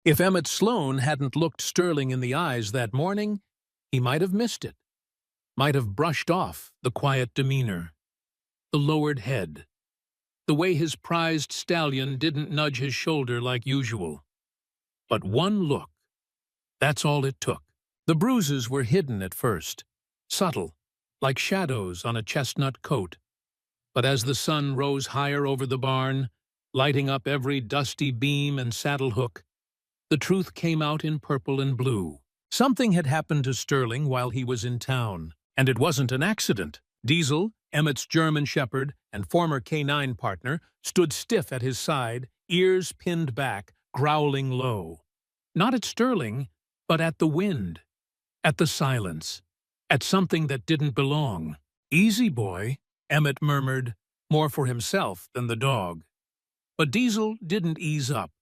If Emmett Sloan hadn't looked Sterling in the eyes that morning, he might have missed it, might have brushed off the quiet demeanor, the lowered head, the way his prized stallion didn't nudge his shoulder like usual. But one look, that's all it took. The bruises were hidden at first, subtle, like shadows on a chestnut coat. But as the sun rose higher over the barn, lighting up every dusty beam and saddle hook, the truth came out in purple and blue. Something had happened to Sterling while he was in town, and it wasn't an accident. Diesel, Emmett's German shepherd and former K9 partner, stood stiff at his side, ears pinned back, growling low. Not at Sterling, but at the wind, at the silence, at something that didn't belong. "Easy, boy," Emmett murmured, more for himself than the dog. But Diesel didn't ease up.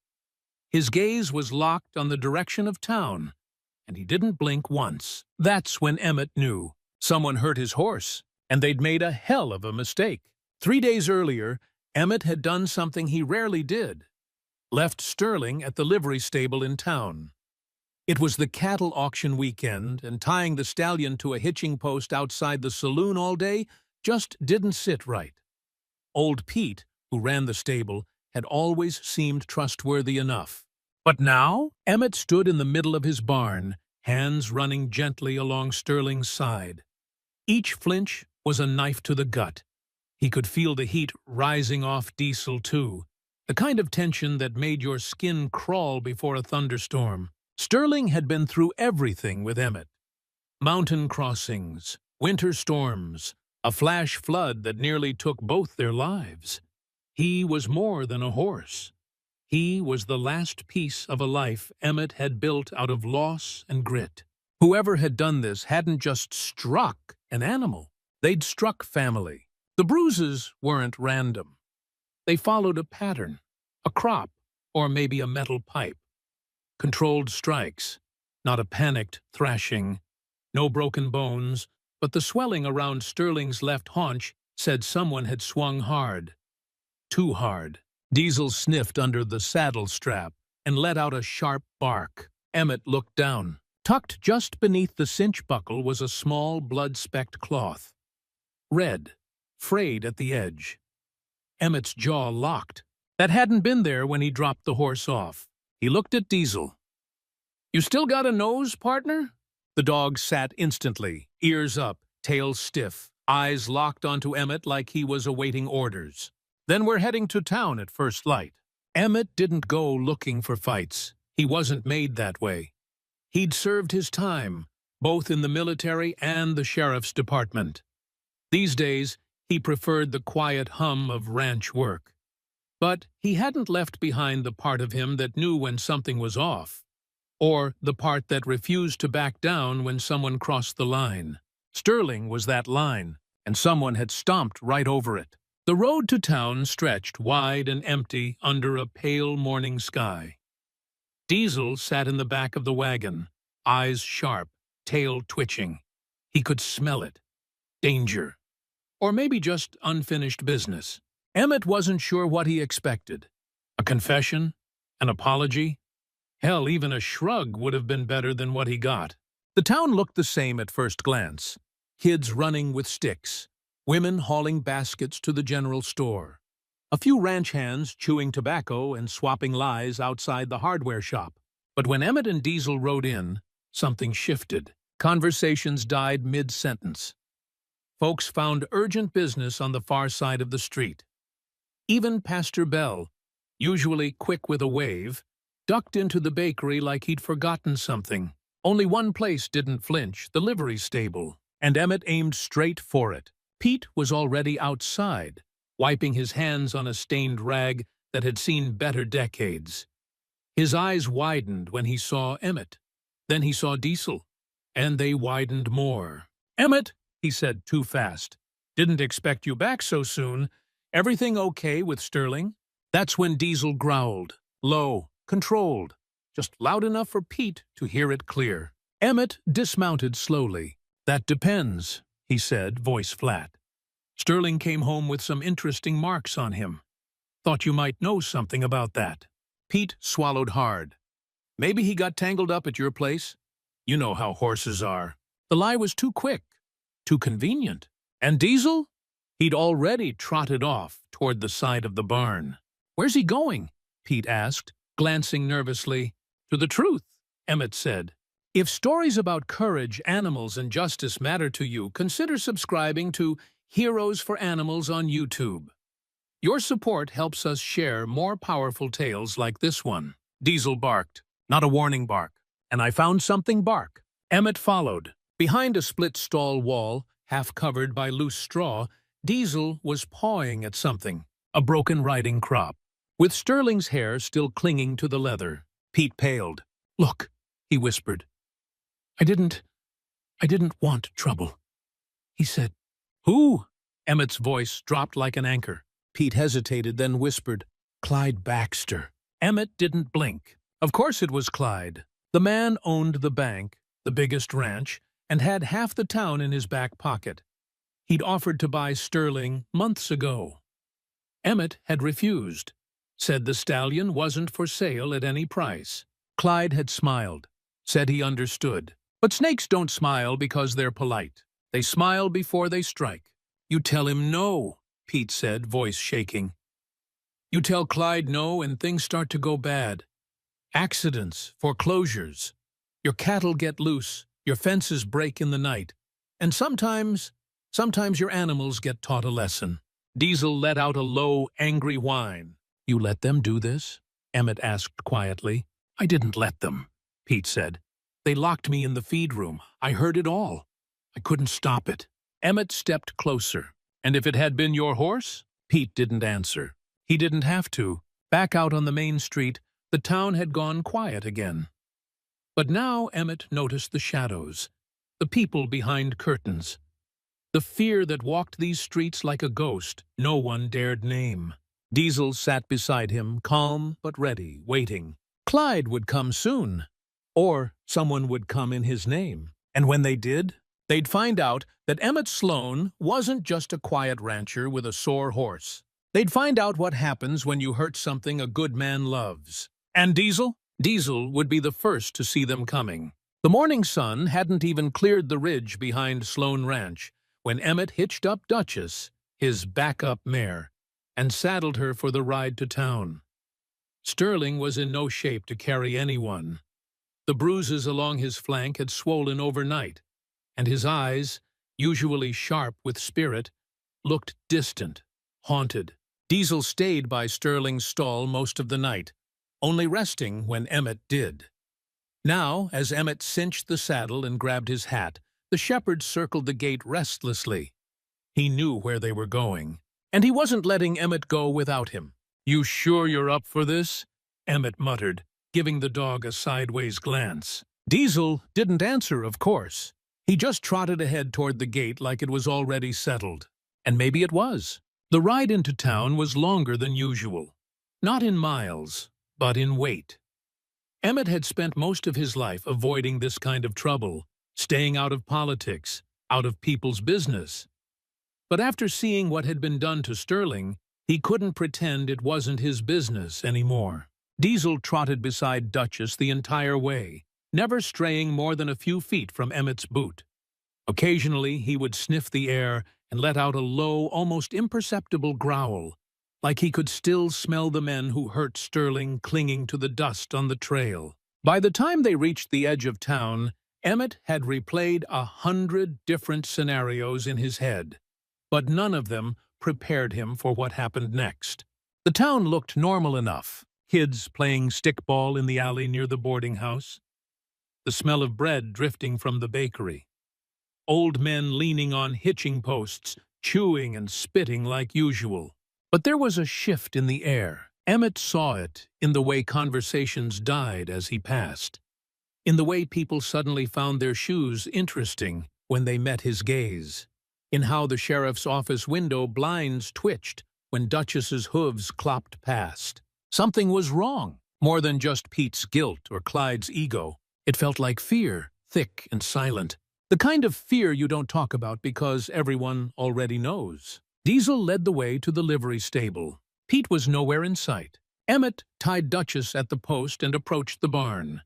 His gaze was locked on the direction of town, and he didn't blink once. That's when Emmett knew. Someone hurt his horse, and they'd made a hell of a mistake. 3 days earlier, Emmett had done something he rarely did. Left Sterling at the livery stable in town. It was the cattle auction weekend, and tying the stallion to a hitching post outside the saloon all day just didn't sit right. Old Pete, who ran the stable, had always seemed trustworthy enough. But now, Emmett stood in the middle of his barn, hands running gently along Sterling's side. Each flinch was a knife to the gut. He could feel the heat rising off Diesel, too, the kind of tension that made your skin crawl before a thunderstorm. Sterling had been through everything with Emmett. Mountain crossings, winter storms, a flash flood that nearly took both their lives. He was more than a horse. He was the last piece of a life Emmett had built out of loss and grit. Whoever had done this hadn't just struck an animal. They'd struck family. The bruises weren't random. They followed a pattern, a crop, or maybe a metal pipe. Controlled strikes, not a panicked thrashing. No broken bones, but the swelling around Sterling's left haunch said someone had swung hard. Too hard. Diesel sniffed under the saddle strap and let out a sharp bark. Emmett looked down. Tucked just beneath the cinch buckle was a small blood-specked cloth. Red, frayed at the edge. Emmett's jaw locked. That hadn't been there when he dropped the horse off. He looked at Diesel. "You still got a nose, partner?" The dog sat instantly, ears up, tail stiff, eyes locked onto Emmett like he was awaiting orders. "Then we're heading to town at first light." Emmett didn't go looking for fights. He wasn't made that way. He'd served his time, both in the military and the sheriff's department. These days, he preferred the quiet hum of ranch work. But he hadn't left behind the part of him that knew when something was off, or the part that refused to back down when someone crossed the line. Sterling was that line, and someone had stomped right over it. The road to town stretched wide and empty under a pale morning sky. Diesel sat in the back of the wagon, eyes sharp, tail twitching. He could smell it. Danger. Or maybe just unfinished business. Emmett wasn't sure what he expected. A confession? An apology? Hell, even a shrug would have been better than what he got. The town looked the same at first glance. Kids running with sticks. Women hauling baskets to the general store. A few ranch hands chewing tobacco and swapping lies outside the hardware shop. But when Emmett and Diesel rode in, something shifted. Conversations died mid-sentence. Folks found urgent business on the far side of the street. Even Pastor Bell, usually quick with a wave, ducked into the bakery like he'd forgotten something. Only one place didn't flinch, the livery stable, and Emmett aimed straight for it. Pete was already outside, wiping his hands on a stained rag that had seen better decades. His eyes widened when he saw Emmett. Then he saw Diesel, and they widened more. "Emmett," he said too fast. "Didn't expect you back so soon. Everything okay with Sterling?" That's when Diesel growled, low, controlled, just loud enough for Pete to hear it clear. Emmett dismounted slowly. "That depends," he said, voice flat. "Sterling came home with some interesting marks on him. Thought you might know something about that." Pete swallowed hard. Maybe he got tangled up at your place. You know how horses are. The lie was too quick, too convenient. And Diesel? He'd already trotted off toward the side of the barn. Where's he going? Pete asked, glancing nervously. To the truth, Emmett said. If stories about courage, animals, and justice matter to you, consider subscribing to Heroes for Animals on YouTube. Your support helps us share more powerful tales like this one. Diesel barked, not a warning bark. And I found something bark. Emmett followed. Behind a split stall wall, half covered by loose straw, Diesel was pawing at something, a broken riding crop. With Sterling's hair still clinging to the leather, Pete paled. Look, he whispered. I didn't want trouble, he said. Who? Emmett's voice dropped like an anchor. Pete hesitated, then whispered, Clyde Baxter. Emmett didn't blink. Of course it was Clyde. The man owned the bank, the biggest ranch, and had half the town in his back pocket. He'd offered to buy Sterling months ago. Emmett had refused, said the stallion wasn't for sale at any price. Clyde had smiled, said he understood. But snakes don't smile because they're polite. They smile before they strike. You tell him no, Pete said, voice shaking. You tell Clyde no and things start to go bad. Accidents, foreclosures. Your cattle get loose, your fences break in the night. And sometimes your animals get taught a lesson. Diesel let out a low, angry whine. You let them do this? Emmett asked quietly. I didn't let them, Pete said. They locked me in the feed room. I heard it all. I couldn't stop it. Emmett stepped closer. And if it had been your horse? Pete didn't answer. He didn't have to. Back out on the main street, the town had gone quiet again. But now Emmett noticed the shadows, the people behind curtains, the fear that walked these streets like a ghost no one dared name. Diesel sat beside him, calm but ready, waiting. Clyde would come soon. Or someone would come in his name. And when they did, they'd find out that Emmett Sloan wasn't just a quiet rancher with a sore horse. They'd find out what happens when you hurt something a good man loves. And Diesel? Diesel would be the first to see them coming. The morning sun hadn't even cleared the ridge behind Sloan Ranch when Emmett hitched up Duchess, his backup mare, and saddled her for the ride to town. Sterling was in no shape to carry anyone. The bruises along his flank had swollen overnight, and his eyes, usually sharp with spirit, looked distant, haunted. Diesel stayed by Sterling's stall most of the night, only resting when Emmett did. Now, as Emmett cinched the saddle and grabbed his hat, the shepherd circled the gate restlessly. He knew where they were going, and he wasn't letting Emmett go without him. You sure you're up for this? Emmett muttered, giving the dog a sideways glance. Diesel didn't answer, of course. He just trotted ahead toward the gate like it was already settled. And maybe it was. The ride into town was longer than usual. Not in miles, but in weight. Emmett had spent most of his life avoiding this kind of trouble, staying out of politics, out of people's business. But after seeing what had been done to Sterling, he couldn't pretend it wasn't his business anymore. Diesel trotted beside Duchess the entire way, never straying more than a few feet from Emmett's boot. Occasionally, he would sniff the air and let out a low, almost imperceptible growl, like he could still smell the men who hurt Sterling clinging to the dust on the trail. By the time they reached the edge of town, Emmett had replayed 100 different scenarios in his head, but none of them prepared him for what happened next. The town looked normal enough. Kids playing stickball in the alley near the boarding house. The smell of bread drifting from the bakery. Old men leaning on hitching posts, chewing and spitting like usual. But there was a shift in the air. Emmett saw it in the way conversations died as he passed. In the way people suddenly found their shoes interesting when they met his gaze. In how the sheriff's office window blinds twitched when Duchess's hooves clopped past. Something was wrong, more than just Pete's guilt or Clyde's ego. It felt like fear, thick and silent. The kind of fear you don't talk about because everyone already knows. Diesel led the way to the livery stable. Pete was nowhere in sight. Emmett tied Duchess at the post and approached the barn.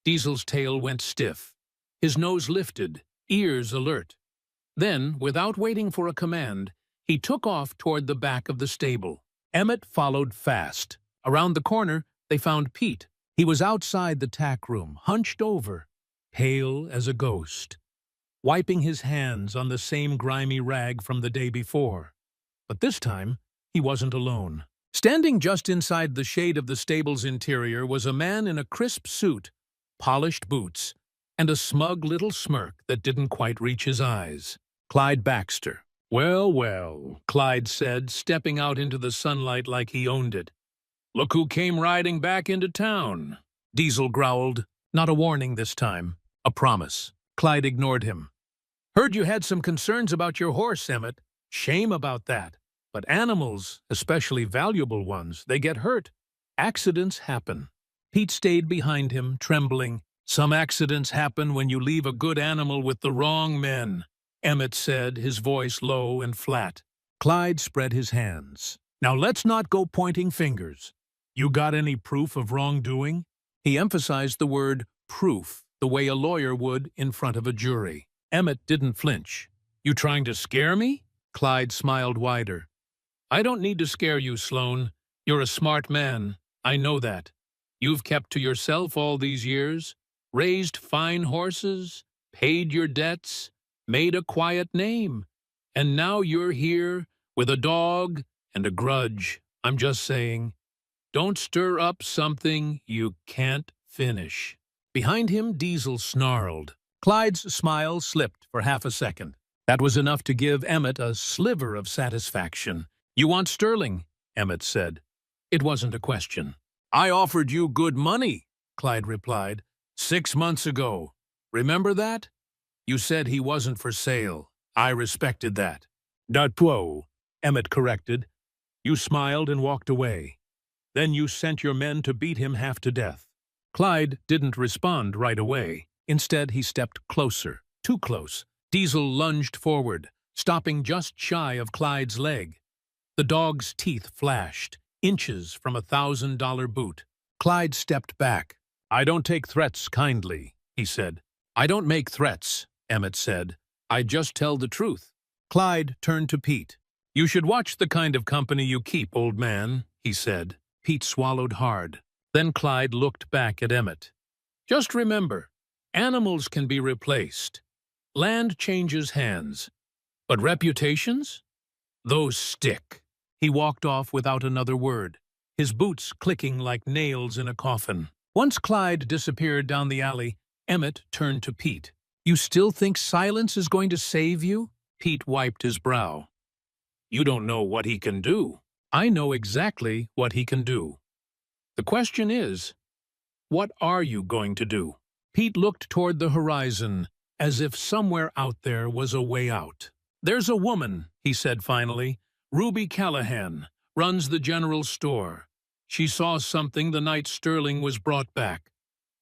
Diesel's tail went stiff. His nose lifted, ears alert. Then, without waiting for a command, he took off toward the back of the stable. Emmett followed fast. Around the corner, they found Pete. He was outside the tack room, hunched over, pale as a ghost, wiping his hands on the same grimy rag from the day before. But this time, he wasn't alone. Standing just inside the shade of the stable's interior was a man in a crisp suit, polished boots, and a smug little smirk that didn't quite reach his eyes. Clyde Baxter. "Well, well," Clyde said, stepping out into the sunlight like he owned it. "Look who came riding back into town." Diesel growled. Not a warning this time. A promise. Clyde ignored him. "Heard you had some concerns about your horse, Emmett. Shame about that. But animals, especially valuable ones, they get hurt. Accidents happen." Pete stayed behind him, trembling. "Some accidents happen when you leave a good animal with the wrong men," Emmett said, his voice low and flat. Clyde spread his hands. "Now let's not go pointing fingers. You got any proof of wrongdoing?" He emphasized the word proof, the way a lawyer would in front of a jury. Emmett didn't flinch. "You trying to scare me?" Clyde smiled wider. "I don't need to scare you, Sloan. You're a smart man. I know that. You've kept to yourself all these years, raised fine horses, paid your debts, made a quiet name, and now you're here with a dog and a grudge. I'm just saying, don't stir up something you can't finish." Behind him, Diesel snarled. Clyde's smile slipped for half a second. That was enough to give Emmett a sliver of satisfaction. "You want Sterling?" Emmett said. It wasn't a question. "I offered you good money," Clyde replied, 6 months ago. Remember that? You said he wasn't for sale. I respected that." "Dat quo," Emmett corrected. "You smiled and walked away. Then you sent your men to beat him half to death." Clyde didn't respond right away. Instead, he stepped closer, too close. Diesel lunged forward, stopping just shy of Clyde's leg. The dog's teeth flashed, inches from a $1,000 boot. Clyde stepped back. "I don't take threats kindly," he said. "I don't make threats," Emmett said. "I just tell the truth." Clyde turned to Pete. "You should watch the kind of company you keep, old man," he said. Pete swallowed hard. Then Clyde looked back at Emmett. "Just remember, animals can be replaced. Land changes hands. But reputations? Those stick." He walked off without another word, his boots clicking like nails in a coffin. Once Clyde disappeared down the alley, Emmett turned to Pete. "You still think silence is going to save you?" Pete wiped his brow. "You don't know what he can do." "I know exactly what he can do. The question is, what are you going to do?" Pete looked toward the horizon, as if somewhere out there was a way out. "There's a woman," he said finally, "Ruby Callahan, runs the general store. She saw something the night Sterling was brought back.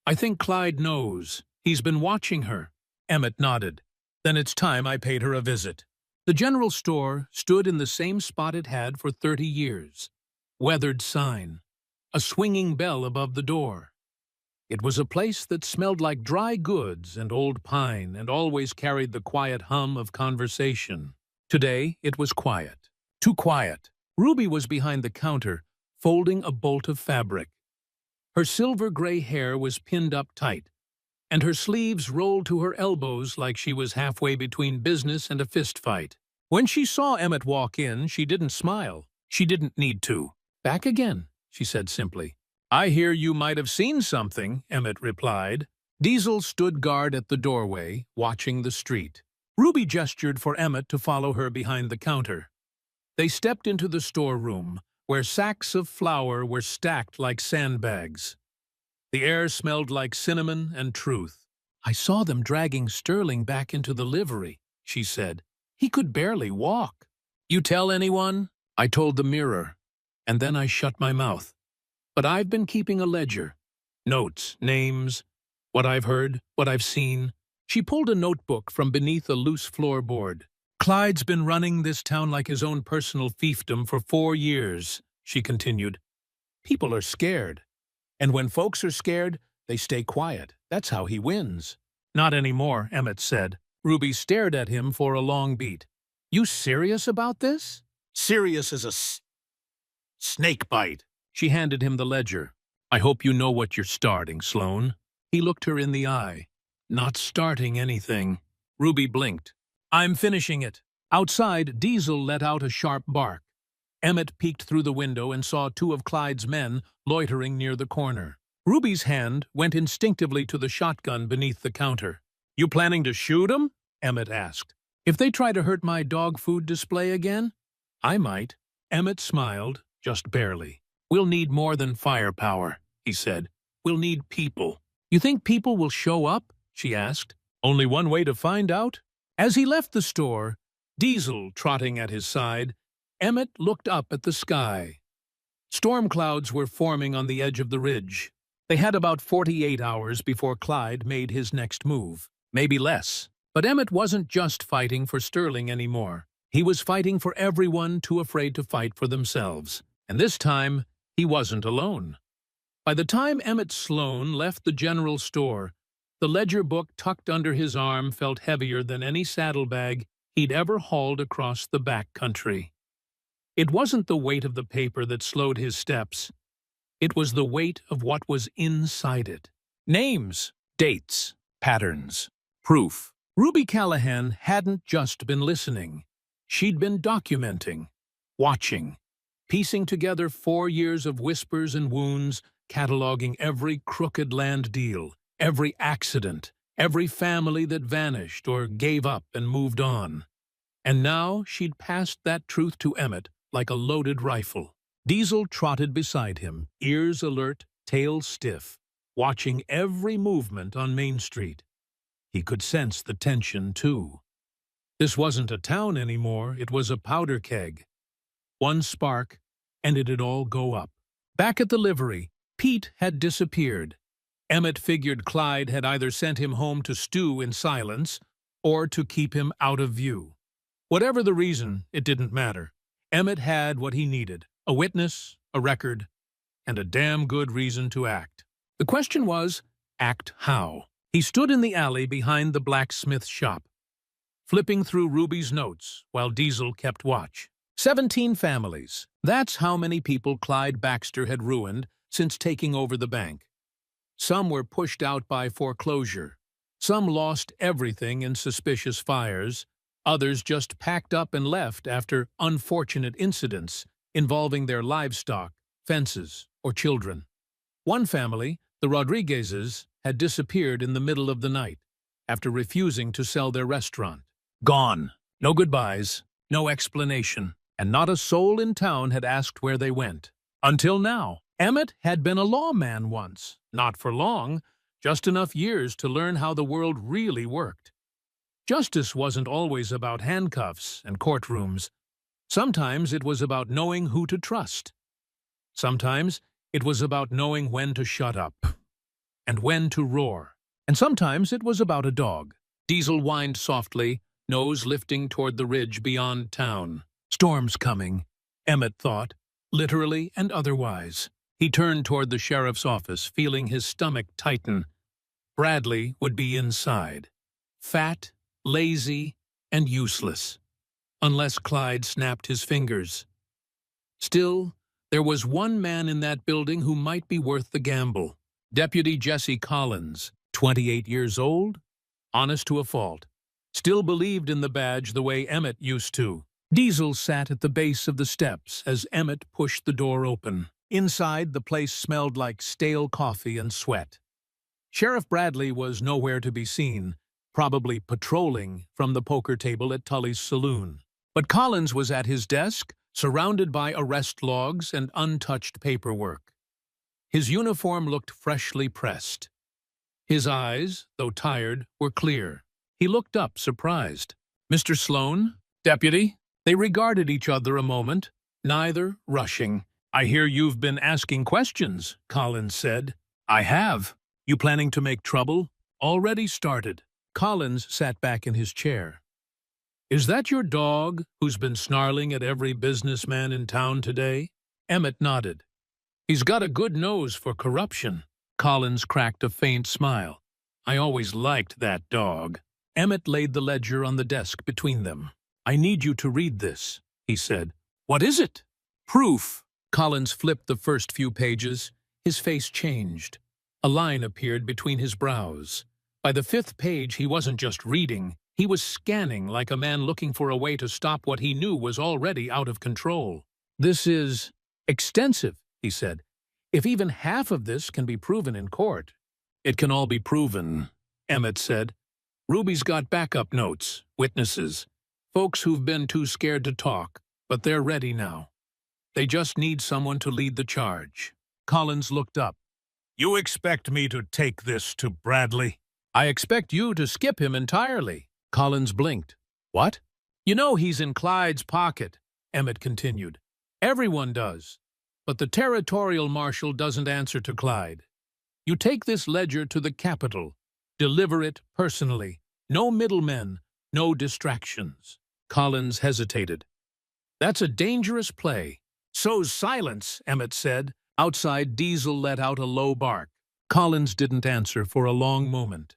I think Clyde knows. He's been watching her." Emmett nodded. "Then it's time I paid her a visit." The general store stood in the same spot it had for 30 years. Weathered sign. A swinging bell above the door. It was a place that smelled like dry goods and old pine and always carried the quiet hum of conversation. Today, it was quiet. Too quiet. Ruby was behind the counter, folding a bolt of fabric. Her silver-gray hair was pinned up tight, and her sleeves rolled to her elbows like she was halfway between business and a fistfight. When she saw Emmett walk in, she didn't smile. She didn't need to. "Back again," she said simply. "I hear you might have seen something," Emmett replied. Diesel stood guard at the doorway, watching the street. Ruby gestured for Emmett to follow her behind the counter. They stepped into the storeroom, where sacks of flour were stacked like sandbags. The air smelled like cinnamon and truth. "I saw them dragging Sterling back into the livery," she said. "He could barely walk." "You tell anyone?" I told the mirror, and then I shut my mouth. But I've been keeping a ledger. Notes, names, what I've heard, what I've seen. She pulled a notebook from beneath a loose floorboard. "Clyde's been running this town like his own personal fiefdom for 4 years, she continued. "People are scared. And when folks are scared, They stay quiet. That's how he wins. Not anymore, Emmett said. Ruby stared at him for a long beat. You serious about this? Serious as a snake bite. She handed him the ledger. I hope you know what you're starting, Sloane. He looked her in the eye. Not starting anything. Ruby blinked. I'm finishing it. Outside, Diesel let out a sharp bark. Emmett peeked through the window and saw two of Clyde's men loitering near the corner. Ruby's hand went instinctively to the shotgun beneath the counter. You planning to shoot 'em? Emmett asked. If they try to hurt my dog food display again? I might. Emmett smiled, just barely. We'll need more than firepower, he said. We'll need people. You think people will show up? She asked. Only one way to find out. As he left the store, Diesel trotting at his side, Emmett looked up at the sky. Storm clouds were forming on the edge of the ridge. They had about 48 hours before Clyde made his next move. Maybe less. But Emmett wasn't just fighting for Sterling anymore. He was fighting for everyone too afraid to fight for themselves. And this time, he wasn't alone. By the time Emmett Sloane left the general store, the ledger book tucked under his arm felt heavier than any saddlebag he'd ever hauled across the back country. It wasn't the weight of the paper that slowed his steps. It was the weight of what was inside it. Names, dates, patterns, proof. Ruby Callahan hadn't just been listening. She'd been documenting, watching, piecing together 4 years of whispers and wounds, cataloging every crooked land deal, every accident, every family that vanished or gave up and moved on. And now she'd passed that truth to Emmett like a loaded rifle. Diesel trotted beside him, ears alert, tail stiff, watching every movement on Main Street. He could sense the tension, too. This wasn't a town anymore, it was a powder keg. One spark, and it'd all go up. Back at the livery, Pete had disappeared. Emmett figured Clyde had either sent him home to stew in silence or to keep him out of view. Whatever the reason, it didn't matter. Emmett had what he needed, a witness, a record, and a damn good reason to act. The question was, act how? He stood in the alley behind the blacksmith shop, flipping through Ruby's notes while Diesel kept watch. 17 families. That's how many people Clyde Baxter had ruined since taking over the bank. Some were pushed out by foreclosure. Some lost everything in suspicious fires. Others just packed up and left after unfortunate incidents involving their livestock, fences, or children. One family, the Rodriguezes, had disappeared in the middle of the night after refusing to sell their restaurant. Gone. No goodbyes, no explanation, and not a soul in town had asked where they went. Until now. Emmett had been a lawman once, not for long, just enough years to learn how the world really worked. Justice wasn't always about handcuffs and courtrooms. Sometimes it was about knowing who to trust. Sometimes it was about knowing when to shut up and when to roar. And sometimes it was about a dog. Diesel whined softly, nose lifting toward the ridge beyond town. Storm's coming, Emmett thought, literally and otherwise. He turned toward the sheriff's office, feeling his stomach tighten. Bradley would be inside. Fat, lazy, and useless. Unless Clyde snapped his fingers. Still, there was one man in that building who might be worth the gamble. Deputy Jesse Collins, 28 years old, honest to a fault. Still believed in the badge the way Emmett used to. Diesel sat at the base of the steps as Emmett pushed the door open. Inside, the place smelled like stale coffee and sweat. Sheriff Bradley was nowhere to be seen, probably patrolling from the poker table at Tully's saloon. But Collins was at his desk, surrounded by arrest logs and untouched paperwork. His uniform looked freshly pressed. His eyes, though tired, were clear. He looked up, surprised. Mr. Sloane? Deputy? They regarded each other a moment, neither rushing. I hear you've been asking questions, Collins said. I have. You planning to make trouble? Already started. Collins sat back in his chair. Is that your dog who's been snarling at every businessman in town today? Emmett nodded. He's got a good nose for corruption. Collins cracked a faint smile. I always liked that dog. Emmett laid the ledger on the desk between them. I need you to read this, he said. What is it? Proof. Collins flipped the first few pages. His face changed. A line appeared between his brows. By the 5th page, he wasn't just reading. He was scanning like a man looking for a way to stop what he knew was already out of control. This is extensive, he said. If even half of this can be proven in court. It can all be proven, Emmett said. Ruby's got backup notes, witnesses, folks who've been too scared to talk, but they're ready now. They just need someone to lead the charge. Collins looked up. You expect me to take this to Bradley? I expect you to skip him entirely. Collins blinked. What? You know he's in Clyde's pocket, Emmett continued. Everyone does. But the territorial marshal doesn't answer to Clyde. You take this ledger to the capital. Deliver it personally. No middlemen, no distractions. Collins hesitated. That's a dangerous play. So's silence, Emmett said. Outside, Diesel let out a low bark. Collins didn't answer for a long moment.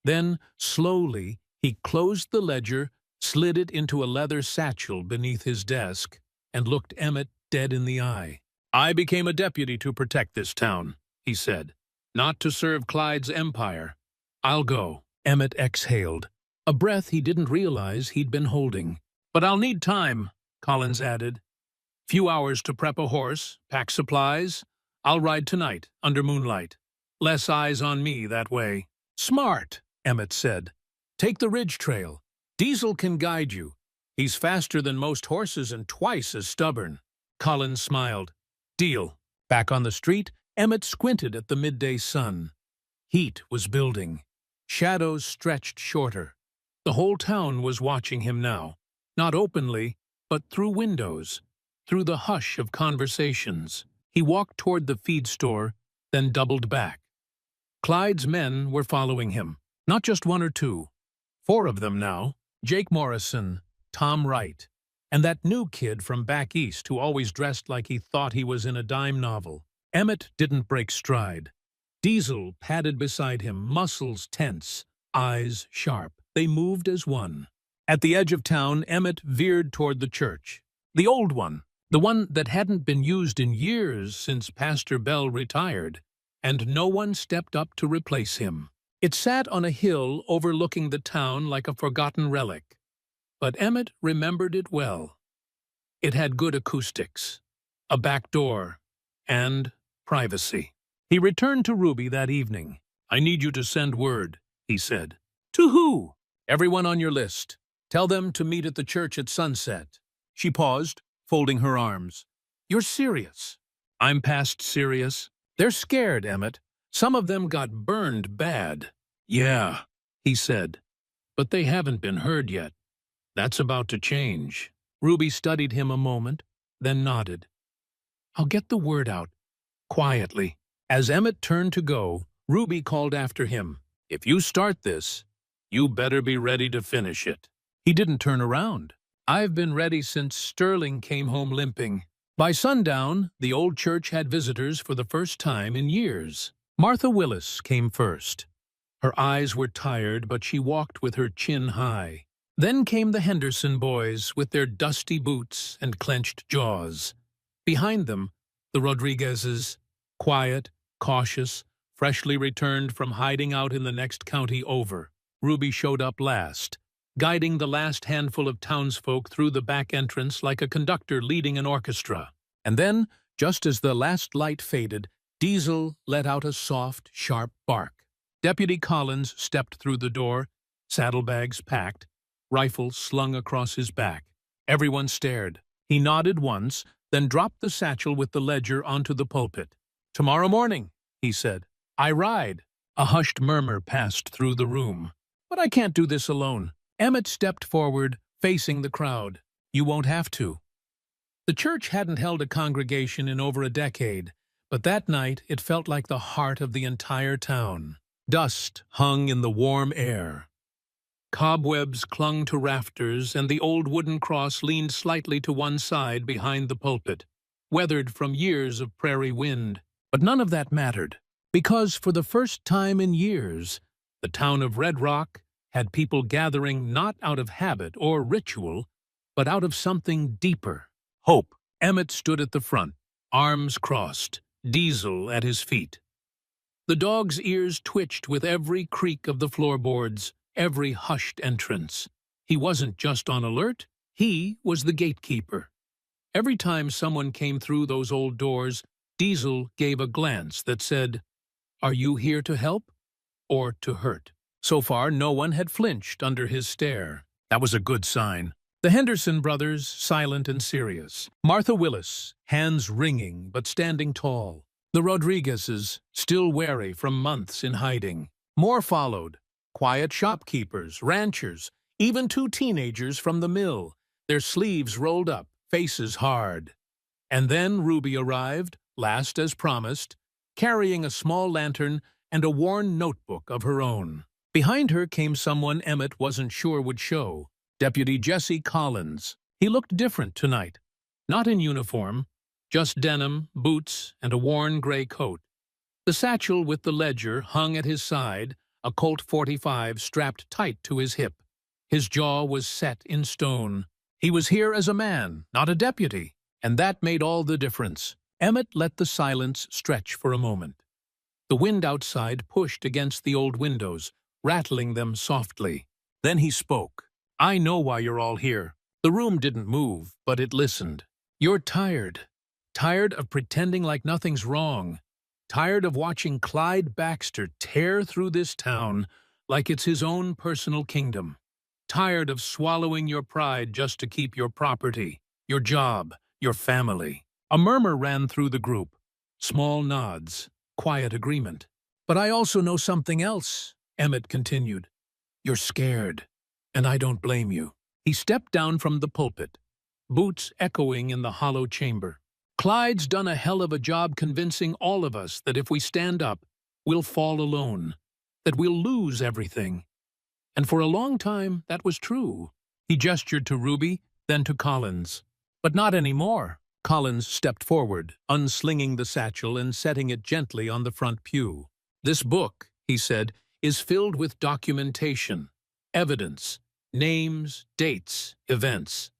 Then, slowly, he closed the ledger, slid it into a leather satchel beneath his desk, and looked Emmett dead in the eye. I became a deputy to protect this town, he said. Not to serve Clyde's empire. I'll go. Emmett exhaled, a breath he didn't realize he'd been holding. But I'll need time, Collins added. Few hours to prep a horse, pack supplies. I'll ride tonight, under moonlight. Less eyes on me that way. Smart, Emmett said. Take the ridge trail. Diesel can guide you. He's faster than most horses and twice as stubborn. Collins smiled. Deal. Back on the street, Emmett squinted at the midday sun. Heat was building. Shadows stretched shorter. The whole town was watching him now. Not openly, but through windows, through the hush of conversations. He walked toward the feed store, then doubled back. Clyde's men were following him. Not just one or two. 4 of them now. Jake Morrison, Tom Wright, and that new kid from back east who always dressed like he thought he was in a dime novel. Emmett didn't break stride. Diesel padded beside him, muscles tense, eyes sharp. They moved as one. At the edge of town, Emmett veered toward the church. The old one, the one that hadn't been used in years since Pastor Bell retired, and no one stepped up to replace him. It sat on a hill overlooking the town like a forgotten relic. But Emmett remembered it well. It had good acoustics, a back door, and privacy. He returned to Ruby that evening. I need you to send word, he said. To who? Everyone on your list. Tell them to meet at the church at sunset. She paused, folding her arms. You're serious? I'm past serious. They're scared, Emmett. Some of them got burned bad. Yeah, he said. But they haven't been heard yet. That's about to change. Ruby studied him a moment, then nodded. I'll get the word out, quietly. As Emmett turned to go, Ruby called after him. If you start this, you better be ready to finish it. He didn't turn around. I've been ready since Sterling came home limping. By sundown, the old church had visitors for the first time in years. Martha Willis came first. Her eyes were tired, but she walked with her chin high. Then came the Henderson boys with their dusty boots and clenched jaws. Behind them, the Rodriguezes, quiet, cautious, freshly returned from hiding out in the next county over. Ruby showed up last, guiding the last handful of townsfolk through the back entrance like a conductor leading an orchestra. And then, just as the last light faded, Diesel let out a soft, sharp bark. Deputy Collins stepped through the door, saddlebags packed, rifle slung across his back. Everyone stared. He nodded once, then dropped the satchel with the ledger onto the pulpit. Tomorrow morning, he said. I ride. A hushed murmur passed through the room. But I can't do this alone. Emmett stepped forward, facing the crowd. You won't have to. The church hadn't held a congregation in over a decade, but that night it felt like the heart of the entire town. Dust hung in the warm air. Cobwebs clung to rafters, and the old wooden cross leaned slightly to one side behind the pulpit, weathered from years of prairie wind. But none of that mattered. Because for the first time in years, the town of Red Rock had people gathering not out of habit or ritual, but out of something deeper. Hope. Emmett stood at the front, arms crossed, Diesel at his feet. The dog's ears twitched with every creak of the floorboards, every hushed entrance. He wasn't just on alert, he was the gatekeeper. Every time someone came through those old doors, Diesel gave a glance that said, "Are you here to help or to hurt?" So far, no one had flinched under his stare. That was a good sign. The Henderson brothers, silent and serious. Martha Willis, hands wringing but standing tall. The Rodriguezes, still wary from months in hiding. More followed. Quiet shopkeepers, ranchers, even 2 teenagers from the mill, their sleeves rolled up, faces hard. And then Ruby arrived, last as promised, carrying a small lantern and a worn notebook of her own. Behind her came someone Emmett wasn't sure would show, Deputy Jesse Collins. He looked different tonight. Not in uniform, just denim, boots, and a worn gray coat. The satchel with the ledger hung at his side, a Colt .45 strapped tight to his hip. His jaw was set in stone. He was here as a man, not a deputy, and that made all the difference. Emmett let the silence stretch for a moment. The wind outside pushed against the old windows, rattling them softly. Then he spoke. "I know why you're all here." The room didn't move, but it listened. "You're tired. Tired of pretending like nothing's wrong. Tired of watching Clyde Baxter tear through this town like it's his own personal kingdom. Tired of swallowing your pride just to keep your property, your job, your family." A murmur ran through the group. Small nods, quiet agreement. "But I also know something else," Emmett continued. "You're scared, and I don't blame you." He stepped down from the pulpit, boots echoing in the hollow chamber. "Clyde's done a hell of a job convincing all of us that if we stand up, we'll fall alone, that we'll lose everything. And for a long time, that was true." He gestured to Ruby, then to Collins. "But not anymore." Collins stepped forward, unslinging the satchel and setting it gently on the front pew. "This book," he said, "is filled with documentation, evidence, names, dates, events.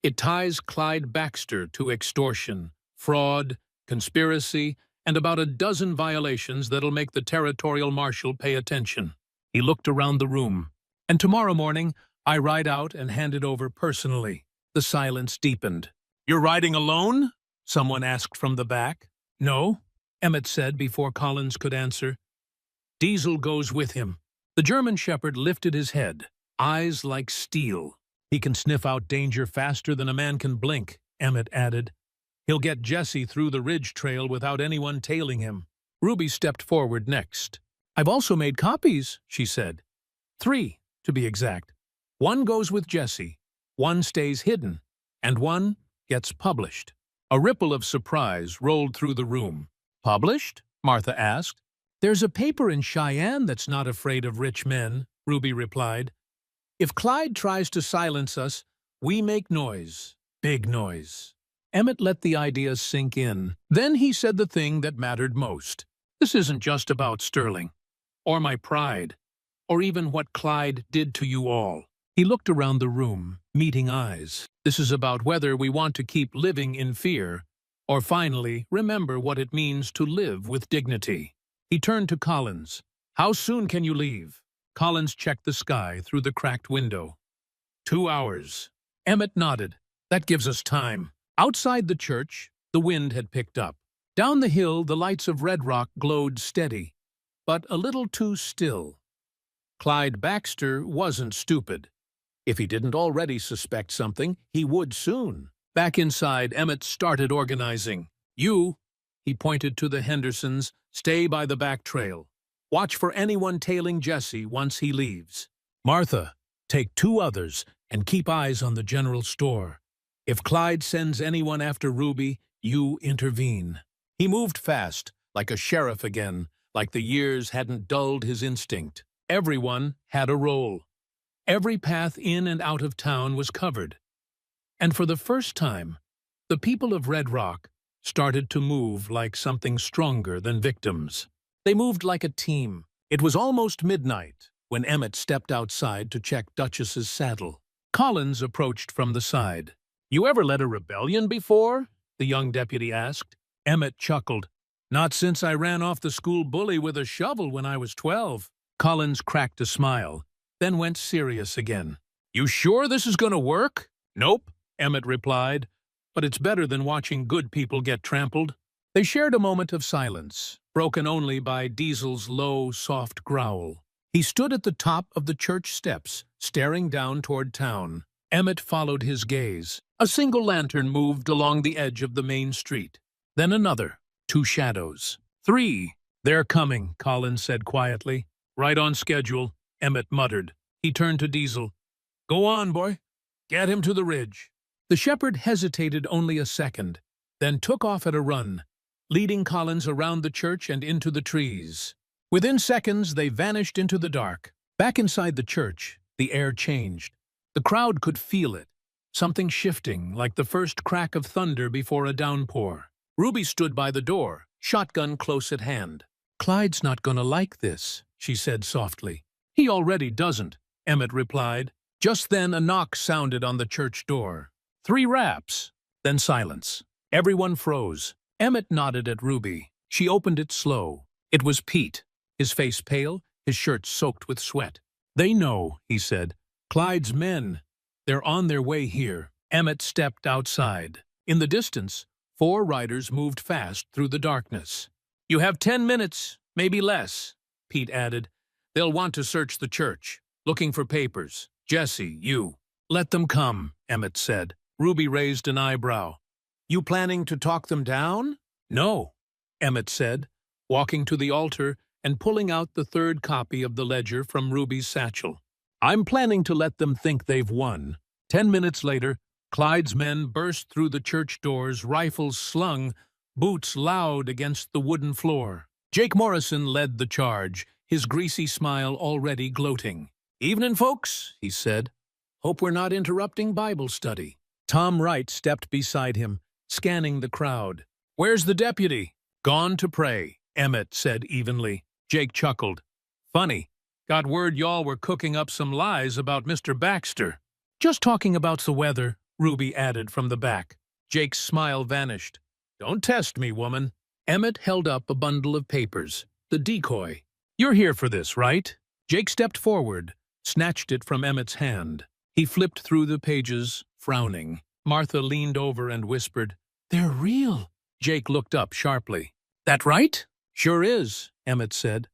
It ties Clyde Baxter to extortion, fraud, conspiracy, and about a dozen violations that'll make the territorial marshal pay attention." He looked around the room. "And tomorrow morning, I ride out and hand it over personally." The silence deepened. "You're riding alone?" someone asked from the back. "No," Emmett said before Collins could answer. "Diesel goes with him." The German shepherd lifted his head, eyes like steel. "He can sniff out danger faster than a man can blink," Emmett added. "He'll get Jesse through the ridge trail without anyone tailing him." Ruby stepped forward next. "I've also made copies," she said. 3, to be exact. One goes with Jesse, one stays hidden, and one gets published. A ripple of surprise rolled through the room. "Published?" Martha asked. "There's a paper in Cheyenne that's not afraid of rich men," Ruby replied. "If Clyde tries to silence us, we make noise, big noise." Emmett let the idea sink in. Then he said the thing that mattered most. "This isn't just about Sterling, or my pride, or even what Clyde did to you all." He looked around the room, meeting eyes. "This is about whether we want to keep living in fear, or finally remember what it means to live with dignity." He turned to Collins. "How soon can you leave?" Collins checked the sky through the cracked window. 2 hours. Emmett nodded. "That gives us time." Outside the church, the wind had picked up. Down the hill, the lights of Red Rock glowed steady, but a little too still. Clyde Baxter wasn't stupid. If he didn't already suspect something, he would soon. Back inside, Emmett started organizing. "You," he pointed to the Hendersons, "stay by the back trail. Watch for anyone tailing Jesse once he leaves. Martha, take 2 others and keep eyes on the general store. If Clyde sends anyone after Ruby, you intervene." He moved fast, like a sheriff again, like the years hadn't dulled his instinct. Everyone had a role. Every path in and out of town was covered. And for the first time, the people of Red Rock started to move like something stronger than victims. They moved like a team. It was almost midnight when Emmett stepped outside to check Duchess's saddle. Collins approached from the side. "You ever led a rebellion before?" the young deputy asked. Emmett chuckled. "Not since I ran off the school bully with a shovel when I was 12. Collins cracked a smile, then went serious again. "You sure this is going to work?" "Nope," Emmett replied, "but it's better than watching good people get trampled." They shared a moment of silence, broken only by Diesel's low, soft growl. He stood at the top of the church steps, staring down toward town. Emmett followed his gaze. A single lantern moved along the edge of the main street. Then another. 2 shadows. 3. "They're coming," Collins said quietly. "Right on schedule," Emmett muttered. He turned to Diesel. "Go on, boy. Get him to the ridge." The shepherd hesitated only a second, then took off at a run, leading Collins around the church and into the trees. Within seconds, they vanished into the dark. Back inside the church, the air changed. The crowd could feel it, something shifting like the first crack of thunder before a downpour. Ruby stood by the door, shotgun close at hand. "Clyde's not gonna like this," she said softly. "He already doesn't," Emmett replied. Just then a knock sounded on the church door. 3 raps, then silence. Everyone froze. Emmett nodded at Ruby. She opened it slow. It was Pete, his face pale, his shirt soaked with sweat. "They know," he said. "Clyde's men. They're on their way here." Emmett stepped outside. In the distance, 4 riders moved fast through the darkness. "You have 10 minutes, maybe less," Pete added. "They'll want to search the church, looking for papers. Jesse, you." "Let them come," Emmett said. Ruby raised an eyebrow. "You planning to talk them down?" "No," Emmett said, walking to the altar and pulling out the 3rd copy of the ledger from Ruby's satchel. "I'm planning to let them think they've won." 10 minutes later, Clyde's men burst through the church doors, rifles slung, boots loud against the wooden floor. Jake Morrison led the charge, his greasy smile already gloating. "Evening, folks," he said. "Hope we're not interrupting Bible study." Tom Wright stepped beside him, scanning the crowd. "Where's the deputy?" "Gone to pray," Emmett said evenly. Jake chuckled. "Funny. Got word y'all were cooking up some lies about Mr. Baxter." "Just talking about the weather," Ruby added from the back. Jake's smile vanished. "Don't test me, woman." Emmett held up a bundle of papers. The decoy. "You're here for this, right?" Jake stepped forward, snatched it from Emmett's hand. He flipped through the pages, frowning. Martha leaned over and whispered, "They're real." Jake looked up sharply. "That right?" "Sure is," Emmett said.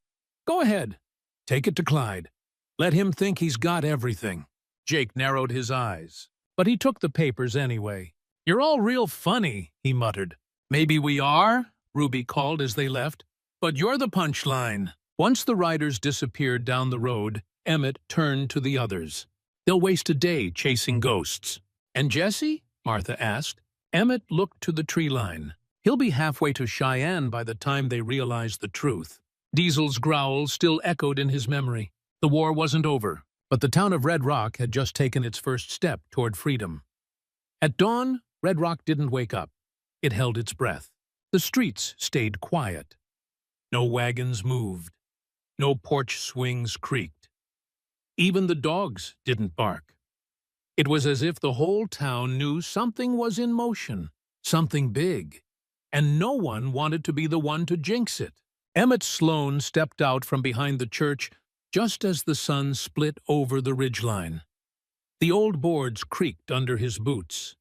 "Go ahead. Take it to Clyde. Let him think he's got everything." Jake narrowed his eyes, but he took the papers anyway. "You're all real funny," he muttered. "Maybe we are," Ruby called as they left, "but you're the punchline." Once the riders disappeared down the road, Emmett turned to the others. "They'll waste a day chasing ghosts." "And Jesse?" Martha asked. Emmett looked to the tree line. "He'll be halfway to Cheyenne by the time they realize the truth." Diesel's growl still echoed in his memory. The war wasn't over, but the town of Red Rock had just taken its first step toward freedom. At dawn, Red Rock didn't wake up. It held its breath. The streets stayed quiet. No wagons moved. No porch swings creaked. Even the dogs didn't bark. It was as if the whole town knew something was in motion, something big, and no one wanted to be the one to jinx it. Emmett Sloan stepped out from behind the church just as the sun split over the ridgeline. The old boards creaked under his boots.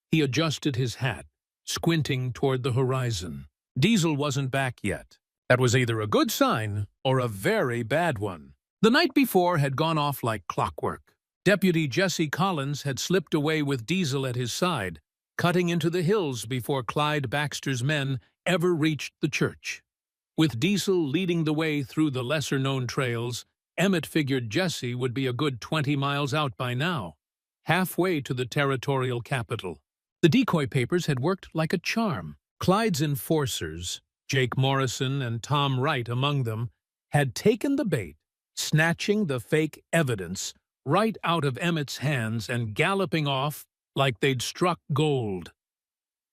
He adjusted his hat, squinting toward the horizon. Diesel wasn't back yet. That was either a good sign or a very bad one. The night before had gone off like clockwork. Deputy Jesse Collins had slipped away with Diesel at his side, cutting into the hills before Clyde Baxter's men ever reached the church. With Diesel leading the way through the lesser-known trails, Emmett figured Jesse would be a good 20 miles out by now, halfway to the territorial capital. The decoy papers had worked like a charm. Clyde's enforcers, Jake Morrison and Tom Wright among them, had taken the bait, snatching the fake evidence right out of Emmett's hands and galloping off like they'd struck gold.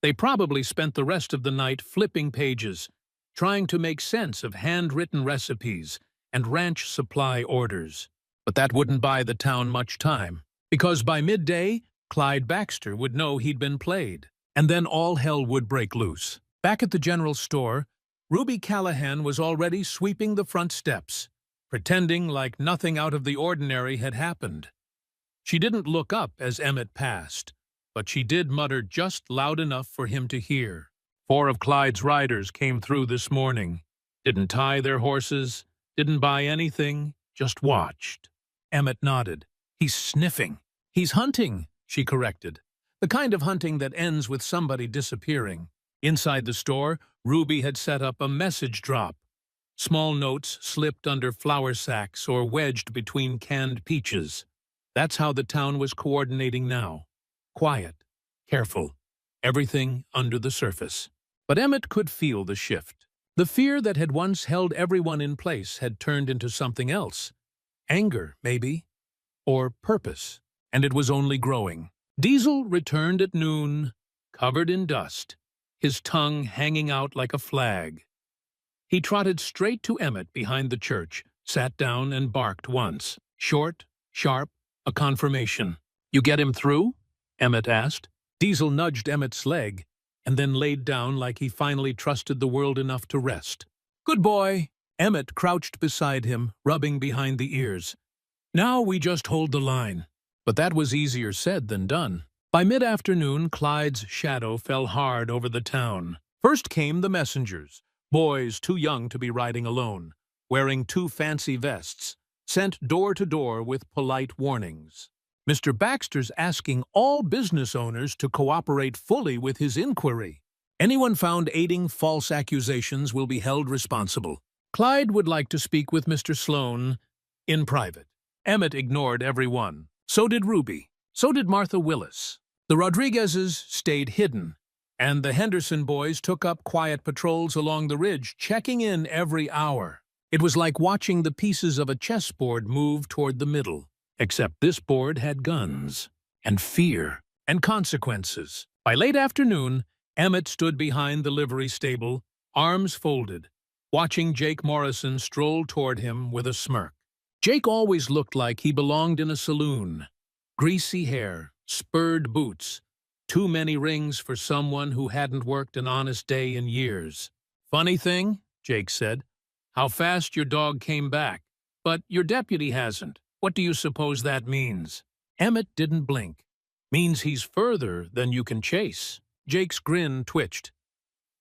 They probably spent the rest of the night flipping pages, trying to make sense of handwritten recipes and ranch supply orders. But that wouldn't buy the town much time, because by midday, Clyde Baxter would know he'd been played, and then all hell would break loose. Back at the general store, Ruby Callahan was already sweeping the front steps, pretending like nothing out of the ordinary had happened. She didn't look up as Emmett passed, but she did mutter just loud enough for him to hear. 4 of Clyde's riders came through this morning. Didn't tie their horses, didn't buy anything, just watched. Emmett nodded. He's sniffing. He's hunting, she corrected. The kind of hunting that ends with somebody disappearing. Inside the store, Ruby had set up a message drop. Small notes slipped under flour sacks or wedged between canned peaches. That's how the town was coordinating now. Quiet, careful, everything under the surface. But Emmett could feel the shift. The fear that had once held everyone in place had turned into something else. Anger, maybe, or purpose, and it was only growing. Diesel returned at noon, covered in dust, his tongue hanging out like a flag. He trotted straight to Emmett behind the church, sat down and barked once. Short, sharp, a confirmation. "You get him through?" Emmett asked. Diesel nudged Emmett's leg, and then laid down like he finally trusted the world enough to rest. "Good boy." Emmett crouched beside him, rubbing behind the ears. "Now we just hold the line." But that was easier said than done. By mid-afternoon, Clyde's shadow fell hard over the town. First came the messengers, boys too young to be riding alone, wearing too fancy vests, sent door to door with polite warnings. Mr. Baxter's asking all business owners to cooperate fully with his inquiry. Anyone found aiding false accusations will be held responsible. Clyde would like to speak with Mr. Sloan in private. Emmett ignored everyone. So did Ruby. So did Martha Willis. The Rodriguezes stayed hidden, and the Henderson boys took up quiet patrols along the ridge, checking in every hour. It was like watching the pieces of a chessboard move toward the middle. Except this board had guns, and fear, and consequences. By late afternoon, Emmett stood behind the livery stable, arms folded, watching Jake Morrison stroll toward him with a smirk. Jake always looked like he belonged in a saloon. Greasy hair, spurred boots, too many rings for someone who hadn't worked an honest day in years. "Funny thing," Jake said, "how fast your dog came back. But your deputy hasn't. What do you suppose that means?" Emmett didn't blink. "Means he's further than you can chase." Jake's grin twitched.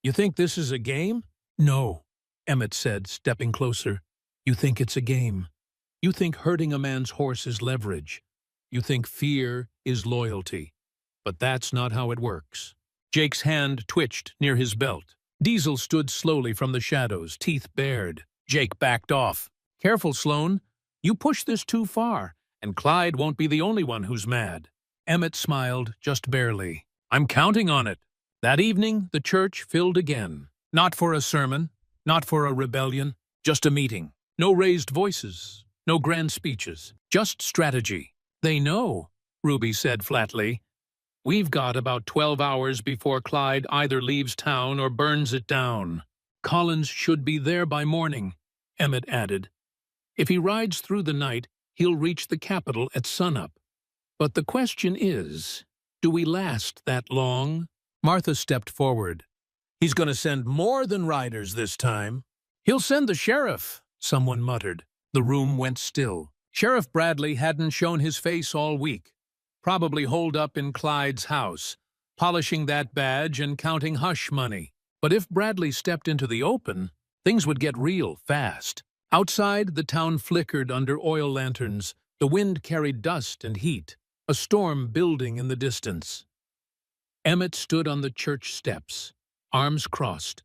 "You think this is a game?" "No," Emmett said, stepping closer. "You think it's a game. You think hurting a man's horse is leverage. You think fear is loyalty. But that's not how it works." Jake's hand twitched near his belt. Diesel stood slowly from the shadows, teeth bared. Jake backed off. "Careful, Sloan. You push this too far, and Clyde won't be the only one who's mad." Emmett smiled, just barely. "I'm counting on it." That evening, the church filled again. Not for a sermon, not for a rebellion, just a meeting. No raised voices, no grand speeches, just strategy. "They know," Ruby said flatly. "We've got about 12 hours before Clyde either leaves town or burns it down." "Collins should be there by morning," Emmett added. "If he rides through the night, he'll reach the capital at sunup. But the question is, do we last that long?" Martha stepped forward. "He's going to send more than riders this time." "He'll send the sheriff," someone muttered. The room went still. Sheriff Bradley hadn't shown his face all week, probably holed up in Clyde's house, polishing that badge and counting hush money. But if Bradley stepped into the open, things would get real fast. Outside, the town flickered under oil lanterns. The wind carried dust and heat, a storm building in the distance. Emmett stood on the church steps, arms crossed,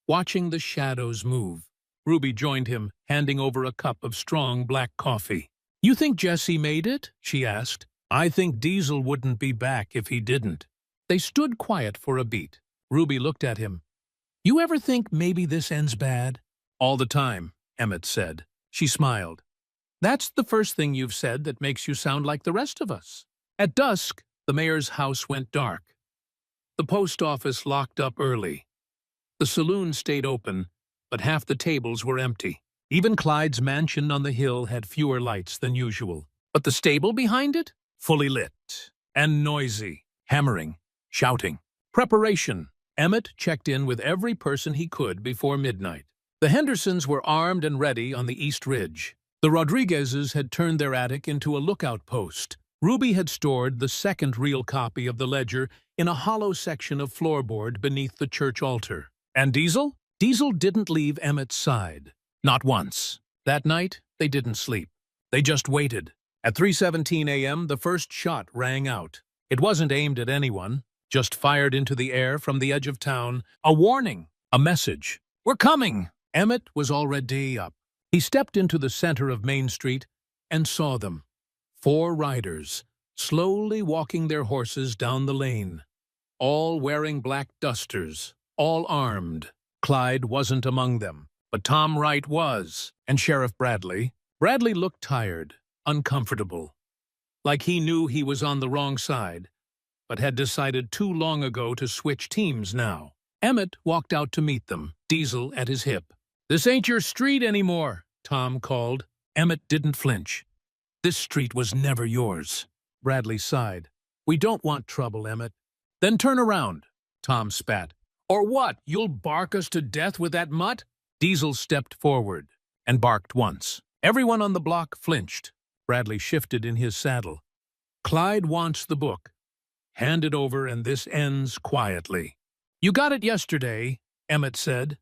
watching the shadows move. Ruby joined him, handing over a cup of strong black coffee. "You think Jesse made it?" she asked. "I think Diesel wouldn't be back if he didn't." They stood quiet for a beat. Ruby looked at him. "You ever think maybe this ends bad?" "All the time," Emmett said. She smiled. "That's the first thing you've said that makes you sound like the rest of us." At dusk, the mayor's house went dark. The post office locked up early. The saloon stayed open, but half the tables were empty. Even Clyde's mansion on the hill had fewer lights than usual. But the stable behind it? Fully lit. And noisy. Hammering. Shouting. Preparation. Emmett checked in with every person he could before midnight. The Hendersons were armed and ready on the East Ridge. The Rodriguezes had turned their attic into a lookout post. Ruby had stored the second real copy of the ledger in a hollow section of floorboard beneath the church altar. And Diesel? Diesel didn't leave Emmett's side. Not once. That night, they didn't sleep. They just waited. At 3:17 a.m., the first shot rang out. It wasn't aimed at anyone, just fired into the air from the edge of town. A warning, a message. We're coming! Emmett was already up. He stepped into the center of Main Street and saw them. 4 riders, slowly walking their horses down the lane. All wearing black dusters, all armed. Clyde wasn't among them, but Tom Wright was, and Sheriff Bradley. Bradley looked tired, uncomfortable, like he knew he was on the wrong side, but had decided too long ago to switch teams now. Emmett walked out to meet them, Diesel at his hip. "This ain't your street anymore," Tom called. Emmett didn't flinch. "This street was never yours." Bradley sighed. "We don't want trouble, Emmett." "Then turn around," Tom spat. "Or what, you'll bark us to death with that mutt?" Diesel stepped forward and barked once. Everyone on the block flinched. Bradley shifted in his saddle. "Clyde wants the book. Hand it over and this ends quietly." "You got it yesterday," Emmett said.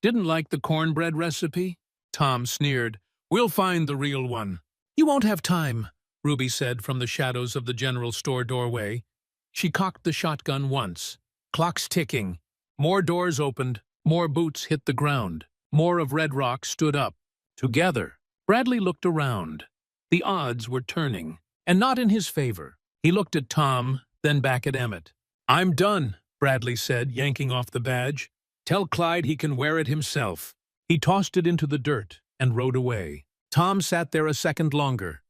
"Didn't like the cornbread recipe?" Tom sneered. "We'll find the real one." "You won't have time," Ruby said from the shadows of the general store doorway. She cocked the shotgun once. Clocks ticking. More doors opened. More boots hit the ground. More of Red Rock stood up. Together. Bradley looked around. The odds were turning, and not in his favor. He looked at Tom, then back at Emmett. "I'm done," Bradley said, yanking off the badge. "Tell Clyde he can wear it himself." He tossed it into the dirt and rode away. Tom sat there a second longer,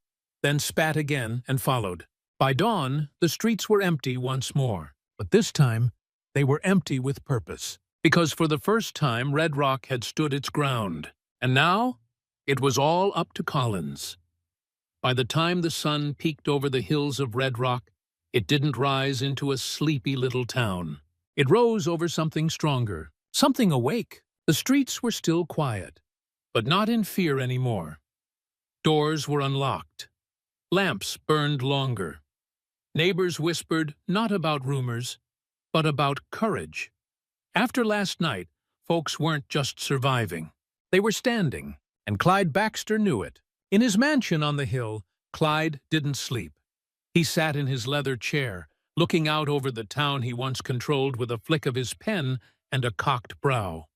then spat again and followed. By dawn, the streets were empty once more, but this time they were empty with purpose, because for the first time Red Rock had stood its ground, and now it was all up to Collins. By the time the sun peeked over the hills of Red Rock, it didn't rise into a sleepy little town. It rose over something stronger, something awake. The streets were still quiet, but not in fear anymore. Doors were unlocked. Lamps burned longer. Neighbors whispered not about rumors, but about courage. After last night, folks weren't just surviving. They were standing, and Clyde Baxter knew it. In his mansion on the hill, Clyde didn't sleep. He sat in his leather chair, looking out over the town he once controlled with a flick of his pen and a cocked brow.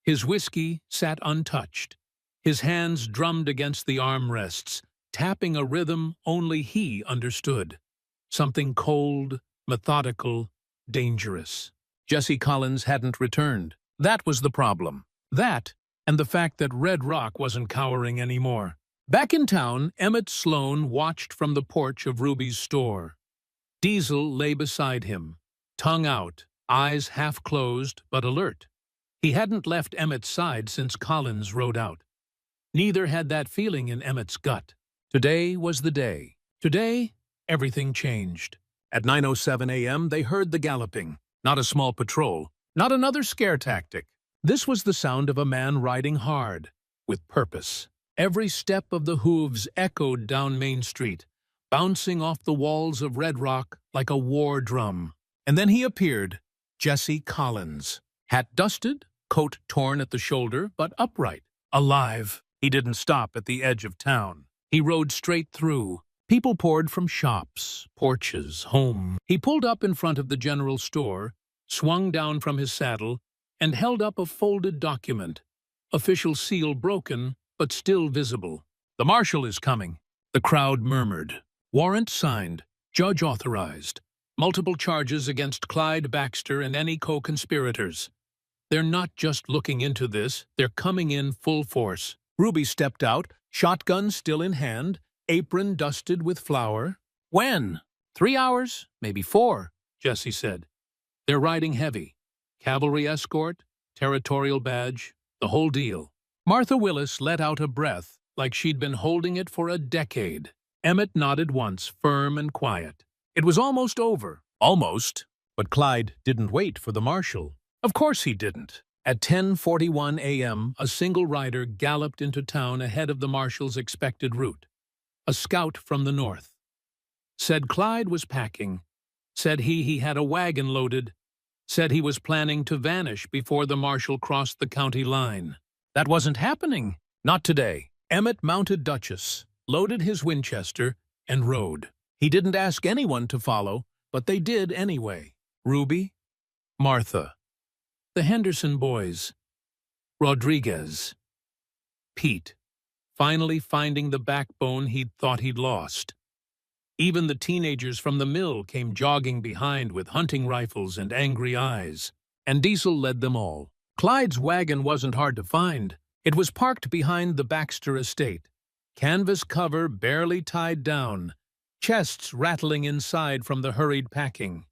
His whiskey sat untouched. His hands drummed against the armrests, tapping a rhythm only he understood. Something cold, methodical, dangerous. Jesse Collins hadn't returned. That was the problem. That, and the fact that Red Rock wasn't cowering anymore. Back in town, Emmett Sloan watched from the porch of Ruby's store. Diesel lay beside him, tongue out, eyes half closed but alert. He hadn't left Emmett's side since Collins rode out. Neither had that feeling in Emmett's gut. Today was the day. Today, everything changed. At 9:07 a.m., they heard the galloping. Not a small patrol, not another scare tactic. This was the sound of a man riding hard, with purpose. Every step of the hooves echoed down Main Street, bouncing off the walls of Red Rock like a war drum. And then he appeared, Jesse Collins. Hat dusted, coat torn at the shoulder, but upright. Alive. He didn't stop at the edge of town. He rode straight through. People poured from shops, porches, home. He pulled up in front of the general store, swung down from his saddle, and held up a folded document. Official seal broken, but still visible. "The marshal is coming," the crowd murmured. Warrant signed. Judge authorized. Multiple charges against Clyde Baxter and any co-conspirators. They're not just looking into this, they're coming in full force. Ruby stepped out, shotgun still in hand, apron dusted with flour. "When?" 3 hours, maybe 4, Jesse said. "They're riding heavy. Cavalry escort, territorial badge, The whole deal. Martha Willis let out a breath like she'd been holding it for a decade. Emmett nodded once, firm and quiet. It was almost over. Almost. But Clyde didn't wait for the marshal. Of course he didn't. At 10:41 a.m., a single rider galloped into town ahead of the marshal's expected route. A scout from the north. Said Clyde was packing. Said he had a wagon loaded. Said he was planning to vanish before the marshal crossed the county line. That wasn't happening. Not today. Emmett mounted Duchess, loaded his Winchester, and rode. He didn't ask anyone to follow, but they did anyway. Ruby, Martha, the Henderson boys, Rodriguez, Pete, finally finding the backbone he'd thought he'd lost. Even the teenagers from the mill came jogging behind with hunting rifles and angry eyes, and Diesel led them all. Clyde's wagon wasn't hard to find. It was parked behind the Baxter estate, canvas cover barely tied down, chests rattling inside from the hurried packing.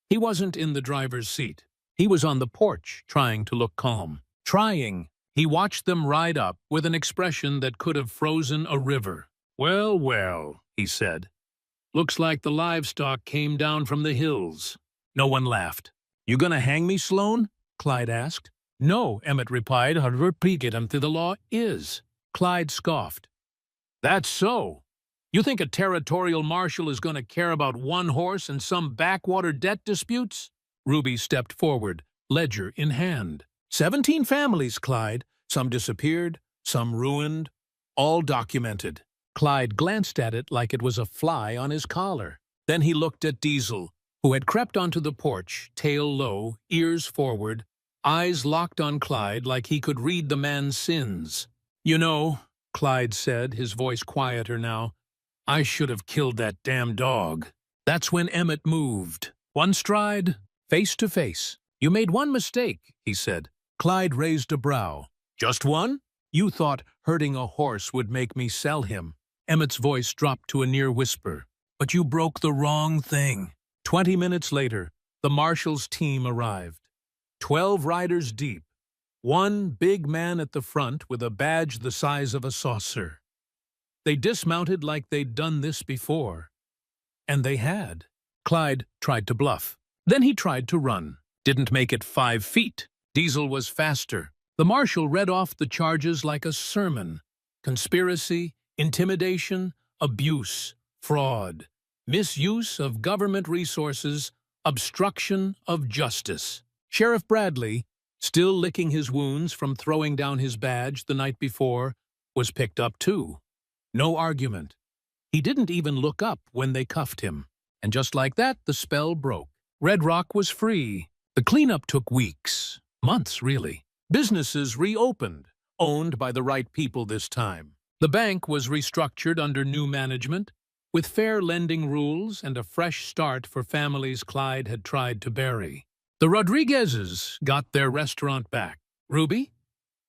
He wasn't in the driver's seat. He was on the porch, trying to look calm. Trying. He watched them ride up with an expression that could have frozen a river. "Well, well," he said. "Looks like the livestock came down from the hills." No one laughed. "You gonna hang me, Sloan?" Clyde asked. "No," Emmett replied. "I'll repeat it until the law is." Clyde scoffed. "That's so. You think a territorial marshal is going to care about one horse and some backwater debt disputes?" Ruby stepped forward, ledger in hand. 17 families, Clyde. Some disappeared, some ruined, all documented. Clyde glanced at it like it was a fly on his collar. Then he looked at Diesel, who had crept onto the porch, tail low, ears forward, eyes locked on Clyde like he could read the man's sins. "You know," Clyde said, his voice quieter now, "I should have killed that damn dog." That's when Emmett moved. One stride, face to face. "You made one mistake," he said. Clyde raised a brow. "Just one? You thought hurting a horse would make me sell him." Emmett's voice dropped to a near whisper. "But you broke the wrong thing." 20 minutes later, the marshal's team arrived. 12 riders deep. One big man at the front with a badge the size of a saucer. They dismounted like they'd done this before. And they had. Clyde tried to bluff. Then he tried to run. Didn't make it 5 feet. Diesel was faster. The marshal read off the charges like a sermon. Conspiracy, intimidation, abuse, fraud, misuse of government resources, obstruction of justice. Sheriff Bradley, still licking his wounds from throwing down his badge the night before, was picked up too. No argument. He didn't even look up when they cuffed him. And just like that, the spell broke. Red Rock was free. The cleanup took weeks, months really. Businesses reopened, owned by the right people this time. The bank was restructured under new management, with fair lending rules and a fresh start for families Clyde had tried to bury. The Rodriguezes got their restaurant back. Ruby?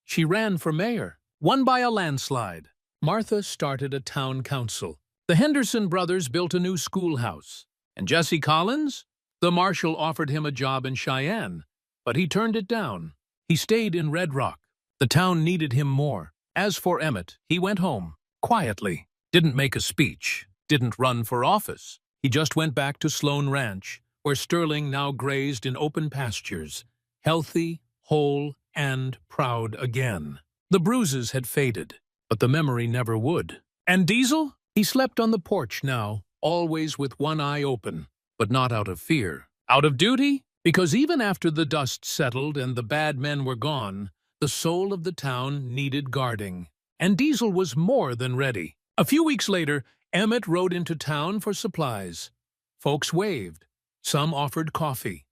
She ran for mayor, won by a landslide. Martha started a town council. The Henderson brothers built a new schoolhouse. And Jesse Collins? The marshal offered him a job in Cheyenne, but he turned it down. He stayed in Red Rock. The town needed him more. As for Emmett, he went home, quietly. Didn't make a speech. Didn't run for office. He just went back to Sloan Ranch, where Sterling now grazed in open pastures, healthy, whole, and proud again. The bruises had faded, but the memory never would. And Diesel? He slept on the porch now, always with one eye open, but not out of fear. Out of duty? Because even after the dust settled and the bad men were gone, the soul of the town needed guarding. And Diesel was more than ready. A few weeks later, Emmett rode into town for supplies. Folks waved. Some offered coffee.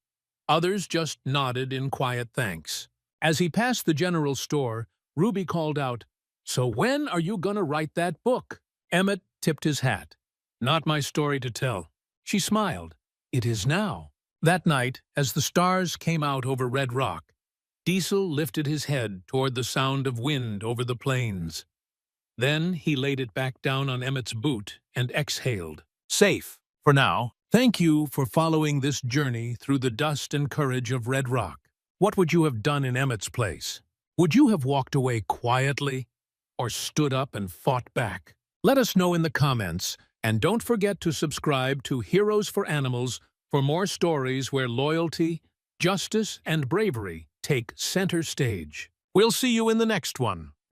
Others just nodded in quiet thanks. As he passed the general store, Ruby called out, "So when are you gonna write that book?" Emmett tipped his hat. "Not my story to tell." She smiled. "It is now." That night, as the stars came out over Red Rock, Diesel lifted his head toward the sound of wind over the plains. Then he laid it back down on Emmett's boot and exhaled. "Safe, for now. Thank you for following this journey through the dust and courage of Red Rock. What would you have done in Emmett's place? Would you have walked away quietly or stood up and fought back? Let us know in the comments, and don't forget to subscribe to Heroes for Animals for more stories where loyalty, justice, and bravery take center stage. We'll see you in the next one.